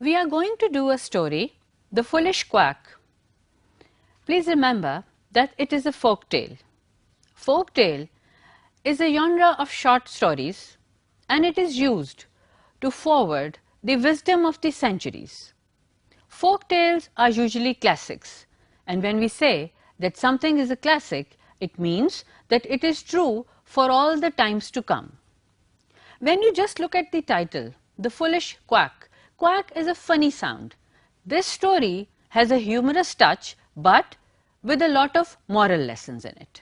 We are going to do a story, The Foolish Quack. Please remember that it is a folk tale. Folk tale is a genre of short stories, and it is used to forward the wisdom of the centuries. Folk tales are usually classics, and when we say that something is a classic, it means that it is true for all the times to come. When you just look at the title, The Foolish Quack, quack is a funny sound. This story has a humorous touch, but with a lot of moral lessons in it.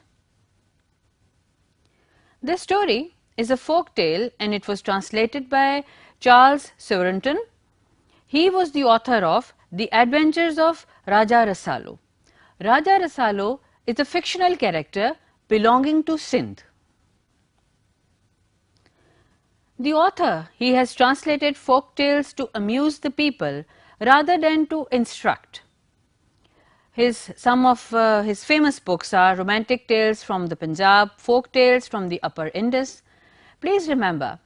This story is a folk tale, and it was translated by Charles Sorenton. He was the author of The Adventures of Raja Rasalu. Raja Rasalu is a fictional character belonging to Sindh. The author, he has translated folk tales to amuse the people rather than to instruct. Some of his famous books are Romantic Tales from the Punjab, Folk Tales from the Upper Indus. Please remember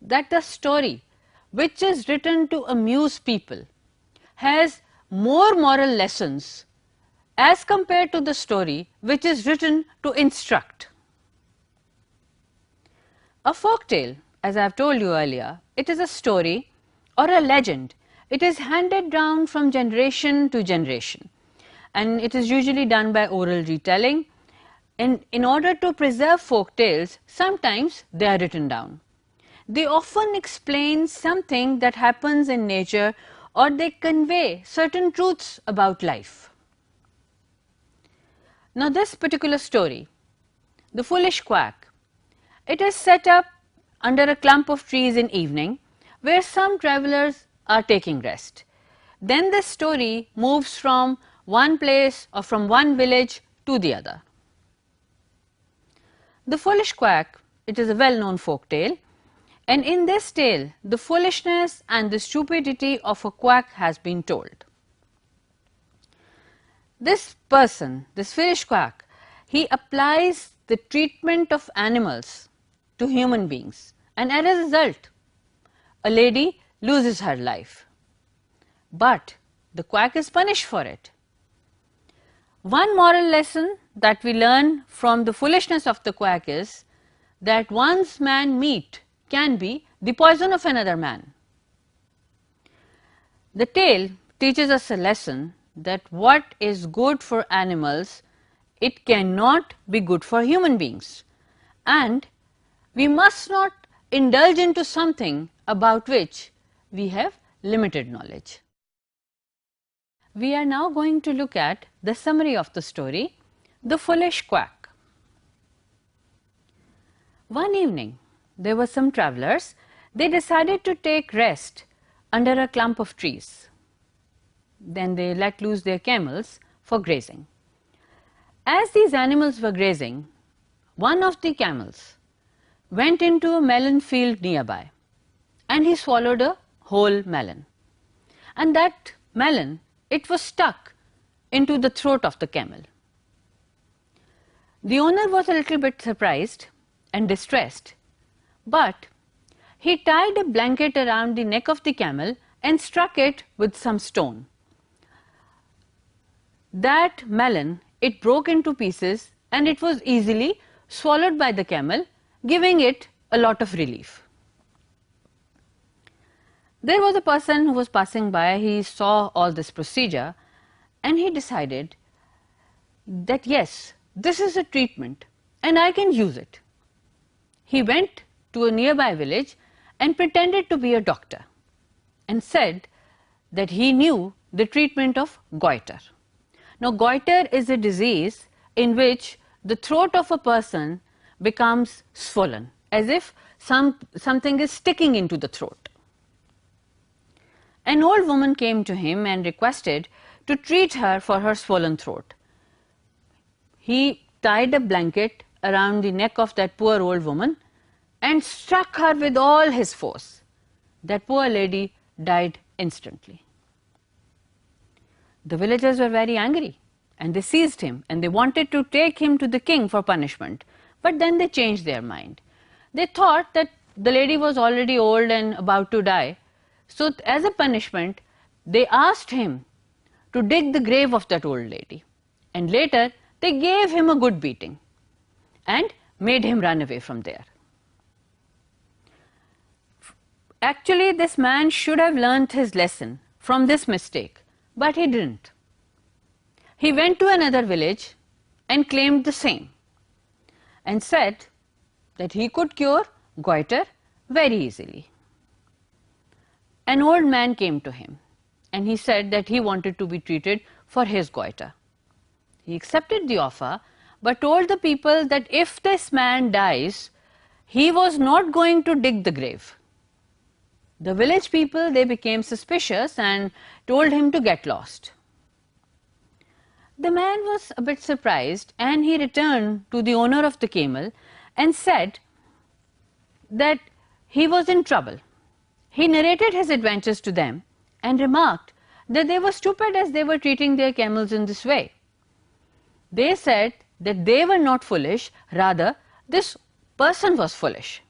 that the story which is written to amuse people has more moral lessons as compared to the story which is written to instruct. A folk tale, as I have told you earlier, it is a story or a legend. It is handed down from generation to generation, and it is usually done by oral retelling. In order to preserve folk tales, sometimes they are written down. They often explain something that happens in nature, or they convey certain truths about life. Now this particular story, The Foolish Quack, it is set up under a clump of trees in evening, where some travelers are taking rest. Then the story moves from one place or from one village to the other. The Foolish Quack, it is a well-known folk tale, and in this tale, the foolishness and the stupidity of a quack has been told. This person, this foolish quack, he applies the treatment of animals to human beings, and as a result, a lady loses her life. But the quack is punished for it. One moral lesson that we learn from the foolishness of the quack is that one's man meat can be the poison of another man. The tale teaches us a lesson that what is good for animals, it cannot be good for human beings, and we must not indulge into something about which we have limited knowledge. We are now going to look at the summary of the story, The Foolish Quack. One evening, there were some travelers. They decided to take rest under a clump of trees. Then they let loose their camels for grazing. As these animals were grazing, one of the camels went into a melon field nearby, and he swallowed a whole melon. And that melon, it was stuck into the throat of the camel. The owner was a little bit surprised and distressed, but he tied a blanket around the neck of the camel and struck it with some stone. That melon, it broke into pieces, and it was easily swallowed by the camel, giving it a lot of relief. There was a person who was passing by. He saw all this procedure, and he decided that yes, this is a treatment and I can use it. He went to a nearby village and pretended to be a doctor and said that he knew the treatment of goiter. Now goiter is a disease in which the throat of a person becomes swollen, as if something is sticking into the throat. An old woman came to him and requested to treat her for her swollen throat. He tied a blanket around the neck of that poor old woman and struck her with all his force. That poor lady died instantly. The villagers were very angry, and they seized him, and they wanted to take him to the king for punishment. But then they changed their mind. They thought that the lady was already old and about to die, so as a punishment, they asked him to dig the grave of that old lady, and later they gave him a good beating and made him run away from there. Actually, this man should have learnt his lesson from this mistake, but he didn't. He went to another village and claimed the same, and said that he could cure goiter very easily. An old man came to him, and he said that he wanted to be treated for his goiter. He accepted the offer, but told the people that if this man dies, he was not going to dig the grave. The village people, they became suspicious and told him to get lost. The man was a bit surprised, and he returned to the owner of the camel and said that he was in trouble. He narrated his adventures to them and remarked that they were stupid as they were treating their camels in this way. They said that they were not foolish, rather this person was foolish.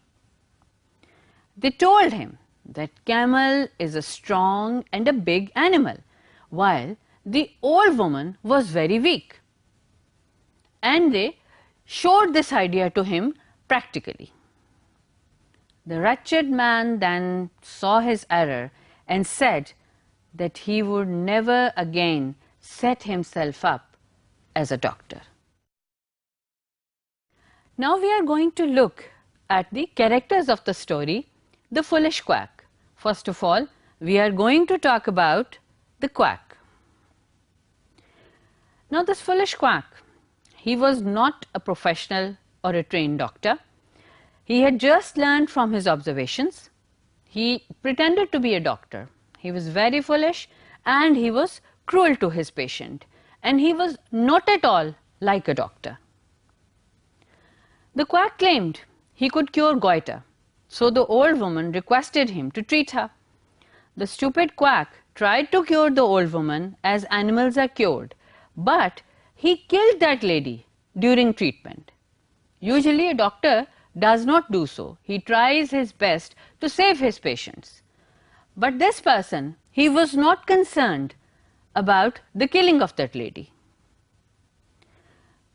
They told him that camel is a strong and a big animal, while the old woman was very weak. And they showed this idea to him practically. The wretched man then saw his error and said that he would never again set himself up as a doctor. Now we are going to look at the characters of the story, The Foolish Quack. First of all, we are going to talk about the quack. Now this foolish quack, he was not a professional or a trained doctor. He had just learned from his observations. He pretended to be a doctor. He was very foolish and he was cruel to his patient, and he was not at all like a doctor. The quack claimed he could cure goiter, so the old woman requested him to treat her. The stupid quack tried to cure the old woman as animals are cured, but he killed that lady during treatment. Usually a doctor does not do so. He tries his best to save his patients. But this person, he was not concerned about the killing of that lady.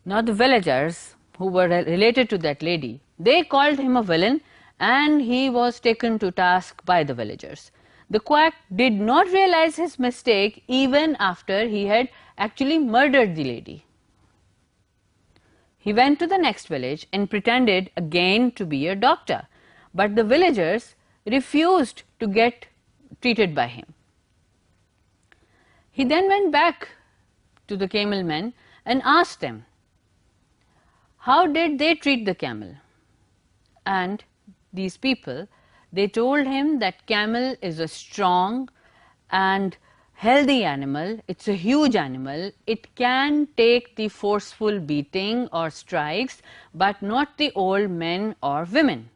Now the villagers who were related to that lady, they called him a villain, and he was taken to task by the villagers. The quack did not realize his mistake even after he had actually murdered the lady. He went to the next village and pretended again to be a doctor, but the villagers refused to get treated by him. He then went back to the camel men and asked them, how did they treat the camel? And these people, they told him that camel is a strong and healthy animal. It's a huge animal. It can take the forceful beating or strikes, but not the old men or women.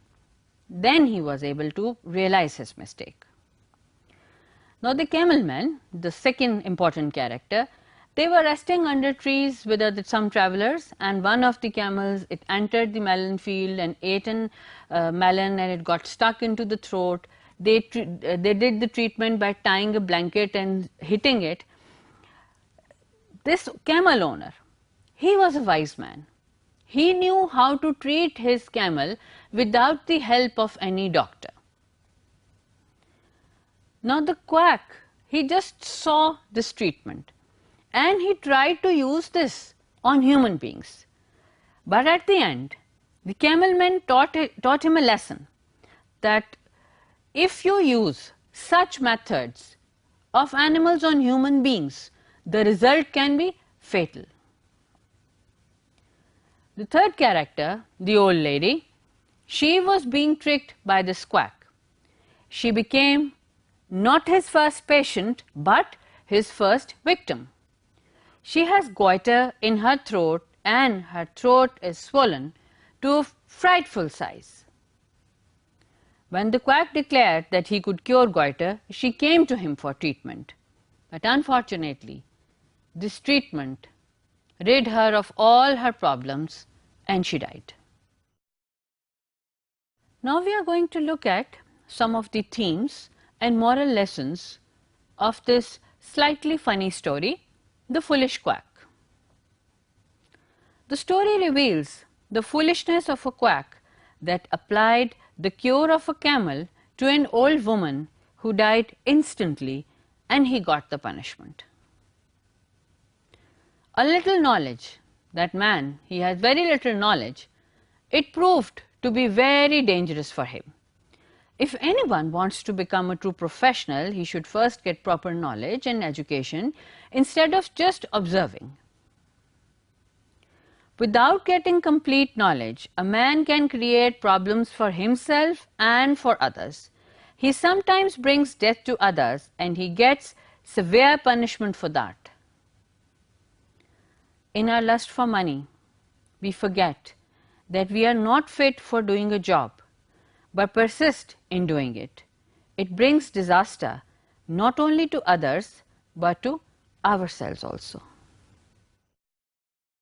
Then he was able to realize his mistake. Now the camel men, the second important character, they were resting under trees with some travelers, and one of the camels, it entered the melon field and ate a melon, and it got stuck into the throat. They did the treatment by tying a blanket and hitting it. This camel owner, he was a wise man. He knew how to treat his camel without the help of any doctor. Now the quack, he just saw this treatment, and he tried to use this on human beings. But at the end, the camel men taught him a lesson, that if you use such methods of animals on human beings, the result can be fatal. The third character, the old lady, she was being tricked by this quack. She became not his first patient, but his first victim. She has goiter in her throat, and her throat is swollen to a frightful size. When the quack declared that he could cure goiter, she came to him for treatment. But unfortunately, this treatment rid her of all her problems, and she died. Now we are going to look at some of the themes and moral lessons of this slightly funny story, The Foolish Quack. The story reveals the foolishness of a quack that applied the cure of a camel to an old woman who died instantly, and he got the punishment. A little knowledge, that man, he has very little knowledge, it proved to be very dangerous for him. If anyone wants to become a true professional, he should first get proper knowledge and education instead of just observing. Without getting complete knowledge, a man can create problems for himself and for others. He sometimes brings death to others, and he gets severe punishment for that. In our lust for money, we forget that we are not fit for doing a job, but persist in doing it. It brings disaster not only to others, but to ourselves also.